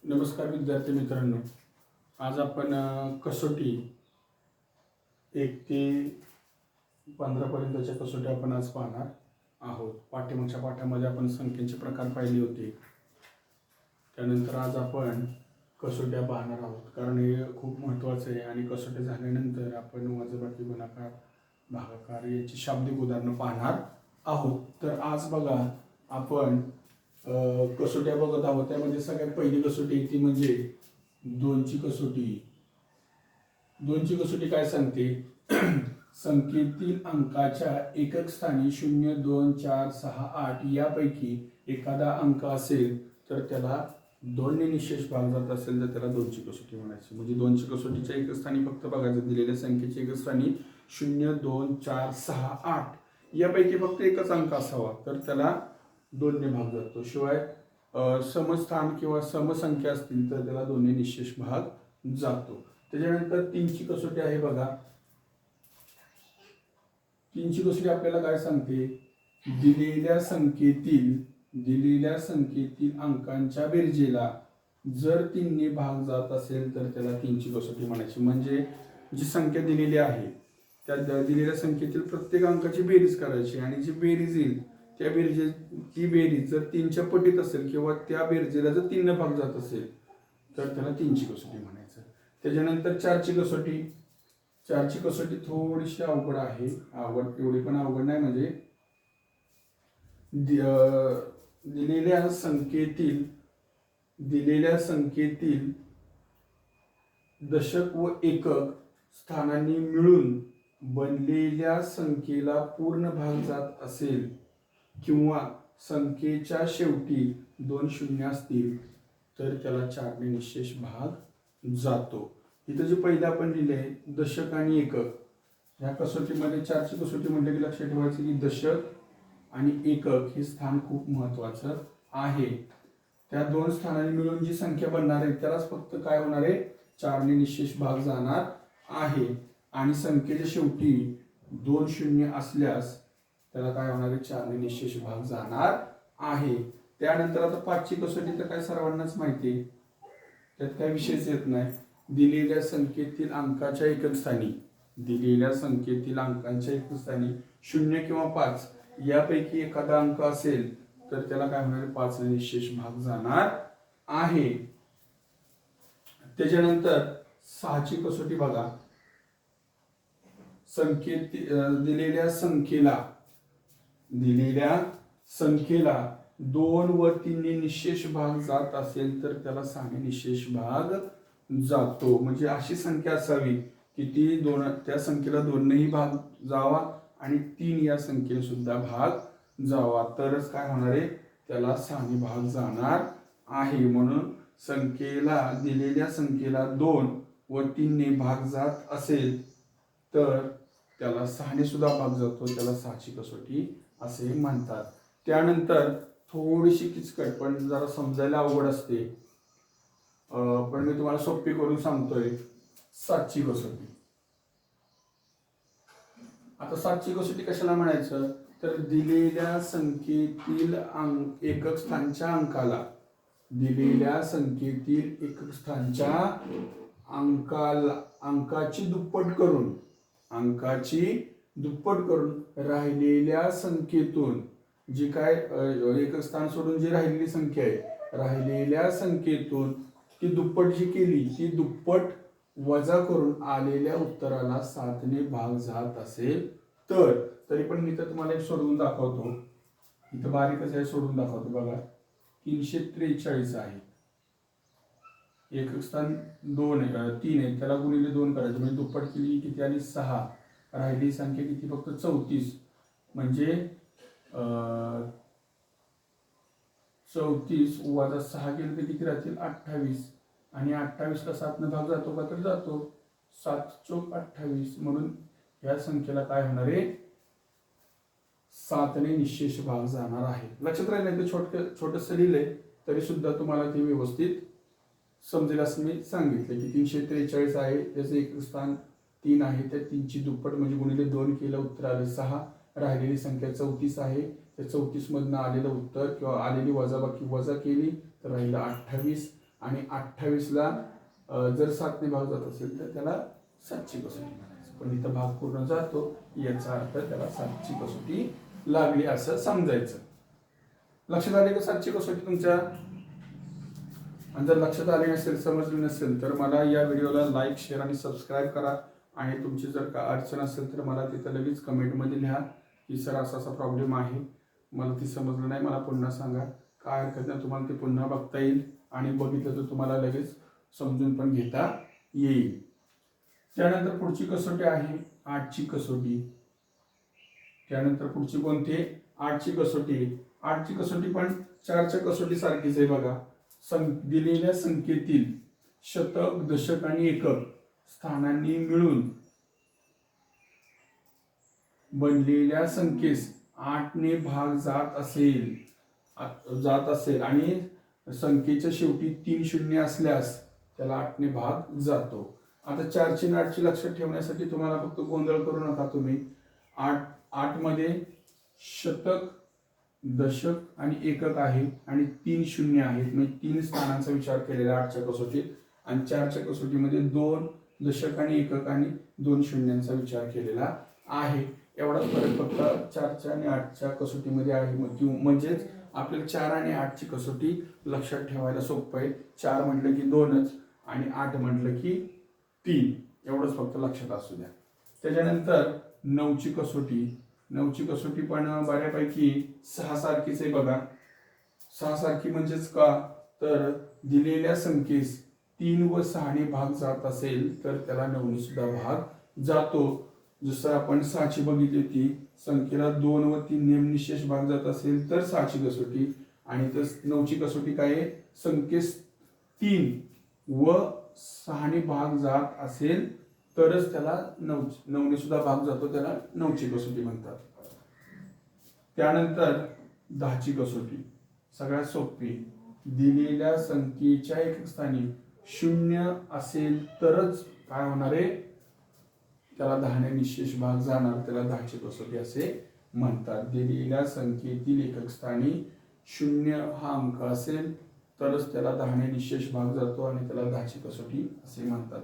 नमस्कार विद्यार्थी मित्रांनो, आज आपण कसोटी 1 ते 15 पर्यंतच्या कसोटी आपण आज पाहणार आहोत. पाठीमागच्या पाठामध्ये आपण संख्येचे प्रकार पाहिले होते. त्यानंतर आज आपण कसोट्या पाहणार आहोत, कारण हे खूप महत्त्वाचं आहे. आणि कसोट्या झाल्यानंतर आपण वजाबाकी, गुणाकार, भागाकार याची शाब्दिक उदाहरणं पाहणार आहोत. तर आज बघा आपण कसोट्या बघत आहोत. त्यामध्ये सगळ्यात पहिली कसोटी ती म्हणजे 2ची कसोटी. 2ची कसोटी काय सांगते? संख्येतील अंकाच्या एकक स्थानी 0, 2, 4, 6, 8 यापैकी एखादा अंक असेल तर त्याला 2 ने निशेष भाग जात असेल तर त्याला 2ची कसोटी म्हणायची. म्हणजे 2ची कसोटीच्या एकक स्थानी फक्त बघायचं, दिलेल्या संख्येच्या एकक स्थानी 0, 2, 4, 6, 8 यापैकी फक्त एकच अंक असावा तर त्याला 2 ने भाग जातो. शिवाय समस्थान किंवा समसंख्या असतील तर त्याला 2 ने निशेष भाग जातो. त्याच्यानंतर 3ची कसोटी आहे बघा. 3ची कसोटी आपल्याला काय सांगते? दिलेल्या संख्येतील अंकांच्या बेरजेला जर 3 ने भाग जात असेल तर त्याला 3ची कसोटी म्हणायची. म्हणजे जी संख्या दिलेली आहे त्या दिलेल्या संख्येतील प्रत्येक अंकाची बेरीज करायची आणि जी बेरीज येईल त्या ती बेरीज जर 3च्या पटीत असेल किंवा त्या बेरजेला जर 3 ने भाग जात असेल तर त्याला 3ची कसोटी म्हणायचं. त्याच्यानंतर 4ची कसोटी. 4ची कसोटी थोडीशी अवघड आहे. एवढी पण अवघड नाही. म्हणजे दिलेल्या संख्येतील दशक व एकक स्थानांनी मिळून बनलेल्या संख्येला पूर्ण भाग जात असेल किंवा संख्येच्या शेवटी 2 शून्य असतील तर त्याला 4 ने निशेष भाग जातो. इथं जे पहिलं आपण लिहिले आहे दशक आणि एकक, या कसोटीमध्ये 4ची कसोटी म्हटलं की लक्षात ठेवायचं की दशक आणि एकक हे स्थान खूप महत्वाचं आहे. त्या 2 स्थानांनी मिळून जी संख्या बनणार आहे त्यालाच फक्त काय होणार आहे? 4 ने निशेष भाग जाणार आहे. आणि संख्येच्या शेवटी 2 शून्य असल्यास त्याला काय होणार आहे? 4 ने निशेष भाग जाणार आहे. त्यानंतर आता 5ची कसोटी तर काय सर्वांनाच माहिती आहे, त्यात काय विषयच येत नाही. दिलेल्या संख्येतील अंकाच्या एकक स्थानी 0 किंवा 5 यापैकी एखादा अंक असेल तर त्याला काय होणार आहे? 5 ने निशेष भाग जाणार आहे. त्याच्यानंतर 6ची कसोटी बघा. दिलेल्या संख्येला 2 व 3 ने निशेष भाग जात असेल तर त्याला 6 ने निशेष भाग जातो. म्हणजे अशी संख्या असावी की त्या संख्येला 2 नेही भाग जावा आणि 3 या संख्येला सुद्धा भाग जावा तरच काय होणार आहे? त्याला 6 ने भाग जाणार आहे. म्हणून दिलेल्या संख्येला 2 व 3 ने भाग जात असेल तर त्याला 6 ने सुद्धा भाग जातो. त्याला 6ची कसोटी असे म्हणतात. त्यानंतर थोडीशी किचकट पण जरा समजायला अवघड असते, पण मी तुम्हाला सोपी करून सांगतोय. 7ची कसोटी. आता 7ची कसोटी कशाला म्हणायचं? तर दिलेल्या संख्येतील एकक स्थानच्या अंकाची दुप्पट करून राहिलेल्या संख्येतून जी काय एकक स्थान सोडून जी राहिलेली संख्या आहे, राहिलेल्या संख्येतून ती दुप्पट जी केली ती दुप्पट वजा करून आलेल्या उत्तराला 7 ने भाग जात असेल तर. तरी पण मी तर तुम्हाला एक सोडवून दाखवतो. इथं बारीकच आहे, सोडून दाखवतो बघा. 343 आहे. एकक स्थान 3 आहे, त्याला गुणिले 2 करायचं म्हणजे दुप्पट केली किती आली? 6. राहिली संख्या किती? फक्त 34. म्हणजे 34 वजा 6 केलं तर किती राहतील? 28. आणि 28 ला 7 ने भाग जातो का? तर जातो. 7 चोक 28. म्हणून या संख्येला काय होणार आहे? 7 ने निशेष भाग जाणार आहे. लक्षात राहिलं तर छोटंसं लिहिलंय तरी सुद्धा तुम्हाला ते व्यवस्थित समजेल असं मी सांगितलं की 343 आहे, त्याचं एकक स्थान 3 आहे, त्या 3ची दुप्पट म्हणजे गुणिले 2 केलं, उत्तर आलं 6. राहिलेली संख्या 34 आहे, त्या 34 मधनं आलेलं उत्तर किंवा आलेली वजाबाकी वजा केली तर राहिलं 28. आणि 28ला जर 7ने भाग जात असेल तर त्याला 7ची कसोटी म्हणायचं. पण इथं भाग पूर्ण जातो याचा अर्थ त्याला 7ची कसोटी लागली असं समजायचं. लक्षात आले का 7ची कसोटी तुमच्या? आणि जर लक्षात आले नसेल, समजले नसेल तर मला या व्हिडिओला लाईक, शेअर आणि सबस्क्राईब करा. आणि तुमची जर का अडचण असेल तर मला तिथं लगेच कमेंटमध्ये लिहा की सर असा प्रॉब्लेम आहे, मला ती समजलं नाही, मला पुन्हा सांगा. काय हरकत नाही, तुम्हाला ते पुन्हा बघता येईल आणि बघितलं तर तुम्हाला लगेच समजून पण घेता येईल. त्यानंतर पुढची कसोटी आहे 8ची कसोटी. त्यानंतर पुढची कोणती? 8ची कसोटी. 8ची कसोटी पण 4च्या कसोटी सारखीच आहे बघा. दिलेल्या संख्येतील शतक, दशक आणि एकक स्थानांनी मिळून बनलेल्या संख्येस 8ने भाग जात असेल आणि संख्येच्या शेवटी 3 शून्य असल्यास त्याला 8ने भाग जातो. आता 4ची आणि 8ची लक्षात ठेवण्यासाठी तुम्हाला फक्त गोंधळ करू नका तुम्ही. 8 मध्ये शतक, दशक आणि एकक आहे आणि 3 शून्य आहेत, म्हणजे 3 स्थानांचा विचार केलेला 8च्या कसोटीत. आणि 4च्या कसोटीमध्ये 2 दशक आणि एकक आणि 2 शून्यांचा विचार केलेला आहे. एवढाच फरक फक्त 4च्या आणि 8च्या कसोटीमध्ये आहे. म्हणजेच आपल्याला 4 आणि 8ची कसोटी लक्षात ठेवायला सोपं आहे. 4 म्हटलं की 2च आणि 8 म्हटलं की 3, एवढंच फक्त लक्षात असू द्या. त्याच्यानंतर 9ची कसोटी. 9ची कसोटी पण बऱ्यापैकी 6 सारखीच आहे बघा. 6 सारखी म्हणजेच का, तर दिलेल्या संख्येस 3 व 6ने भाग जात असेल तर त्याला 9ने सुद्धा भाग जातो. जसं आपण 6ची बघितली होती, संख्येला 2 व 3ने निशेष भाग जात असेल तर 6ची कसोटी. आणि तर 9ची कसोटी काय आहे? संख्येस 3 व 6ने भाग जात असेल तरच त्याला 9ने सुद्धा भाग जातो, त्याला 9ची कसोटी म्हणतात. त्यानंतर 10ची कसोटी सगळ्यात सोपी. दिलेल्या संख्येच्या एकक स्थानी 0 असेल तरच काय होणार आहे? त्याला 10ने निशेष भाग जाणार, त्याला 10ची कसोटी असे म्हणतात. दिलेल्या संख्येतील एकक स्थानी 0 हा अंक असेल तरच त्याला 10ने निशेष भाग जातो आणि त्याला 10ची कसोटी असे म्हणतात.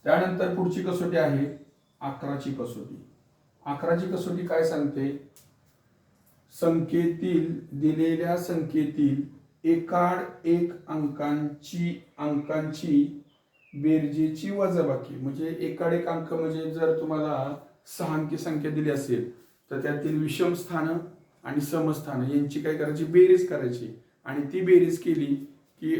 त्यानंतर पुढची कसोटी आहे 11ची कसोटी. 11ची कसोटी काय सांगते? दिलेल्या संख्येतील एकाड एक अंकांची बेरजेची वजाबाकी. म्हणजे एकाड एक अंक म्हणजे जर तुम्हाला 6 अंकी संख्या दिली असेल तर त्यातील विषम स्थान आणि समस्थान यांची काय करायची? बेरीज करायची. आणि ती बेरीज केली की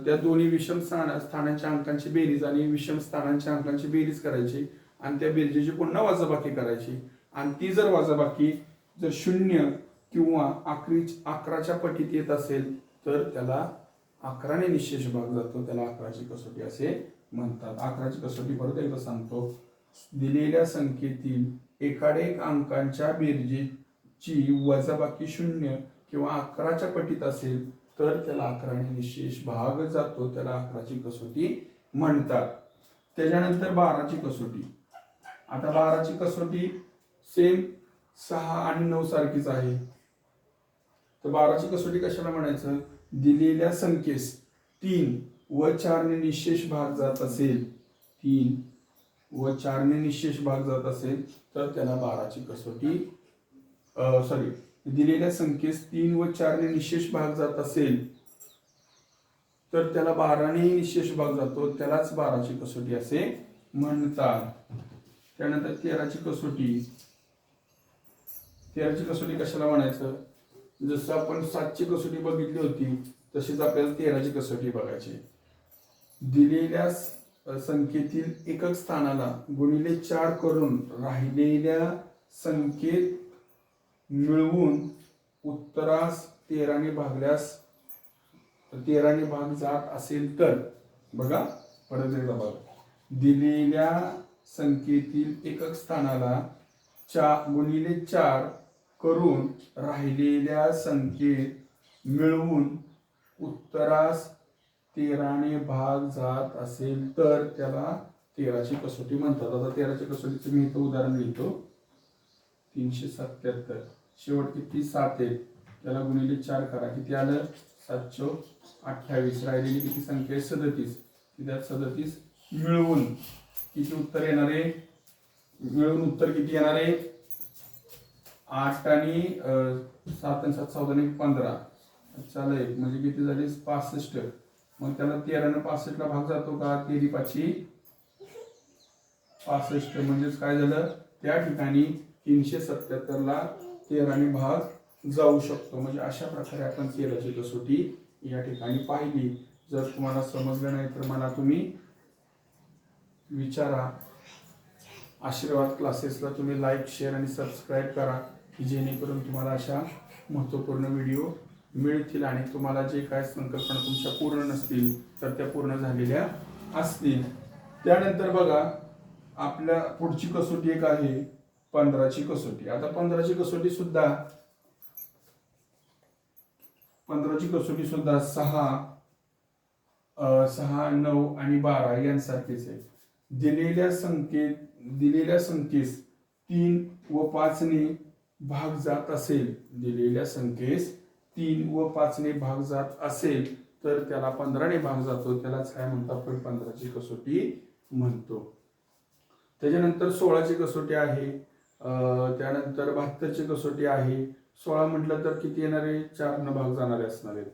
त्या दोन्ही विषम स्थानांच्या अंकांची बेरीज आणि विषम स्थानांच्या अंकांची बेरीज करायची आणि त्या बेरजेची पुन्हा वजाबाकी करायची. आणि ती जर वजाबाकी जर 0 किंवा 11च्या पटीत येत असेल तर त्याला 11ने निशेष भाग जातो, त्याला 11ची कसोटी असे म्हणतात. 11ची कसोटी परत एकदा सांगतो. दिलेल्या संख्येतील एकाडेक अंकांच्या बेरजेची वजाबाकी 0 किंवा 11च्या पटीत असेल तर त्याला 11ने निशेष भाग जातो, त्याला 11ची कसोटी म्हणतात. त्याच्यानंतर 12ची कसोटी. आता 12ची कसोटी सेम 6 आणि 9 सारखीच आहे. तर 12ची कसोटी कशाला म्हणायचं? दिलेल्या संख्येस 3 व 4ने निशेष भाग जात असेल, 3 व 4ने निशेष भाग जात असेल तर त्याला 12ची कसोटी दिलेल्या संख्येस 3 व 4ने निशेष भाग जात असेल तर त्याला 12ने निशेष भाग जातो, त्यालाच 12ची कसोटी असे म्हणतात. त्यानंतर 13ची कसोटी. 13ची कसोटी कशाला म्हणायचं? जसं आपण 7ची कसोटी बघितली होती तशीच आपल्याला 13ची कसोटी बघायची. दिलेल्या संख्येतील एकक स्थानाला गुणिले 4 करून राहिलेल्या संख्येत मिळवून उत्तरास 13ने भागल्यास 13ने भाग जात असेल तर, बघा परत एकदा बघा, दिलेल्या संख्येतील एकक स्थानाला गुणिले 4 करून राहिलेल्या संख्येत मिळवून उत्तरास 13ने भाग जात असेल तर त्याला 13ची कसोटी म्हणतात. आता 13च्या कसोटीचं मी इथं उदाहरण लिहितो. 377 शेवट किती? 7 आहे, त्याला गुणिले 4 करा, किती आलं? 7 चौक 28, राहिलेली किती संख्या आहे 37. त्यात 37 मिळवून किती उत्तर येणार आहे? मिळून उत्तर किती येणार आहे? 8 आणि 7 आणि 7 14 आणि 15 चालेल, म्हणजे किती झाले 65. मग त्याला 13 ने 65 ला भाग जातो का? 13 5 65, म्हणजेच काय झालं त्या ठिकाणी 377 ला 13 ने भाग जाऊ शकतो. म्हणजे अशा प्रकारे आपण 13ची कसोटी या ठिकाणी पाहिली. जर तुम्हाला समजलं नाही तर मला तुम्ही विचारा. आशीर्वाद क्लासेसला तुम्ही लाईक, शेअर आणि सबस्क्राईब करा, की जेणेकरून तुम्हाला अशा महत्त्वपूर्ण व्हिडिओ मिळतील आणि तुम्हाला जे काय संकल्पना तुमच्या पूर्ण नसतील तर त्या पूर्ण झालेल्या असतील. त्यानंतर बघा आपल्या पुढची कसोटी एक आहे 15ची कसोटी. आता 15ची कसोटी सुद्धा 6, 9 आणि 12 यांसारखेच आहे. दिलेल्या संख्येस 3 व 5 ने भाग जात असेल, दिलेल्या संख्येस 3 व 5 ने भाग जात असेल तर त्याला 15 ने भाग जातो, त्यालाच काय म्हणतो आपण 15ची कसोटी म्हणतो. त्याच्यानंतर 16ची कसोटी आहे, त्यानंतर 72ची कसोटी आहे. 16 म्हटलं तर किती येणार आहे? 4 न भाग जाणारे असणार आहेत.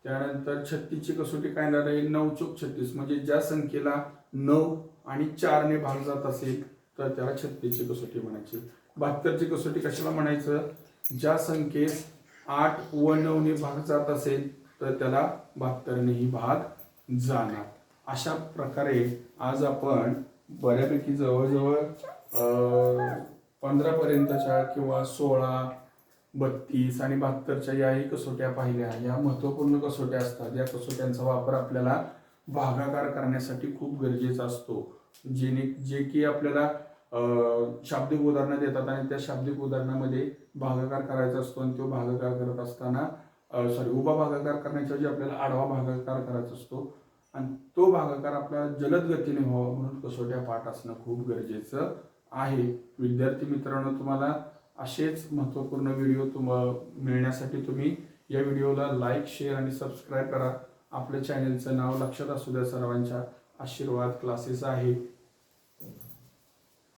त्यानंतर 36ची कसोटी काय येणार आहे? 9 चौक 36, म्हणजे ज्या संख्येला 9 आणि 4 ने भाग जात असेल तर त्याला 36ची कसोटी म्हणायची. 72ची कसोटी कशाला म्हणायचं? ज्या संख्येस 8 व 9 ने भाग जात असेल तर त्याला 72 नेही भाग जाणार. अशा प्रकारे आज आपण बऱ्यापैकी जवळजवळ 15 पर्यंतच्या किंवा 16, 32 आणि 72च्या याही कसोट्या पाहिल्या. या महत्त्वपूर्ण कसोट्या असतात. या कसोट्यांचा वापर आपल्याला भागाकार करण्यासाठी खूप गरजेचा असतो. जे की आपल्याला शाब्दिक उदाहरणं देतात आणि त्या शाब्दिक उदाहरणामध्ये भागाकार करायचा असतो आणि तो भागाकार करत असताना उभा भागाकार करण्याच्या आपल्याला आडवा भागाकार करायचा असतो आणि तो भागाकार आपला जलद गतीने व्हावा म्हणून कसोट्या पाठ असणं खूप गरजेचं आहे. विद्यार्थी मित्रांनो, तुम्हाला असेच महत्त्वपूर्ण व्हिडिओ मिळण्यासाठी तुम्ही या व्हिडिओला लाईक, शेअर आणि सबस्क्राईब करा. आपल्या चॅनलचं नाव लक्षात असू द्या सर्वांच्या, आशीर्वाद क्लासेस आहे.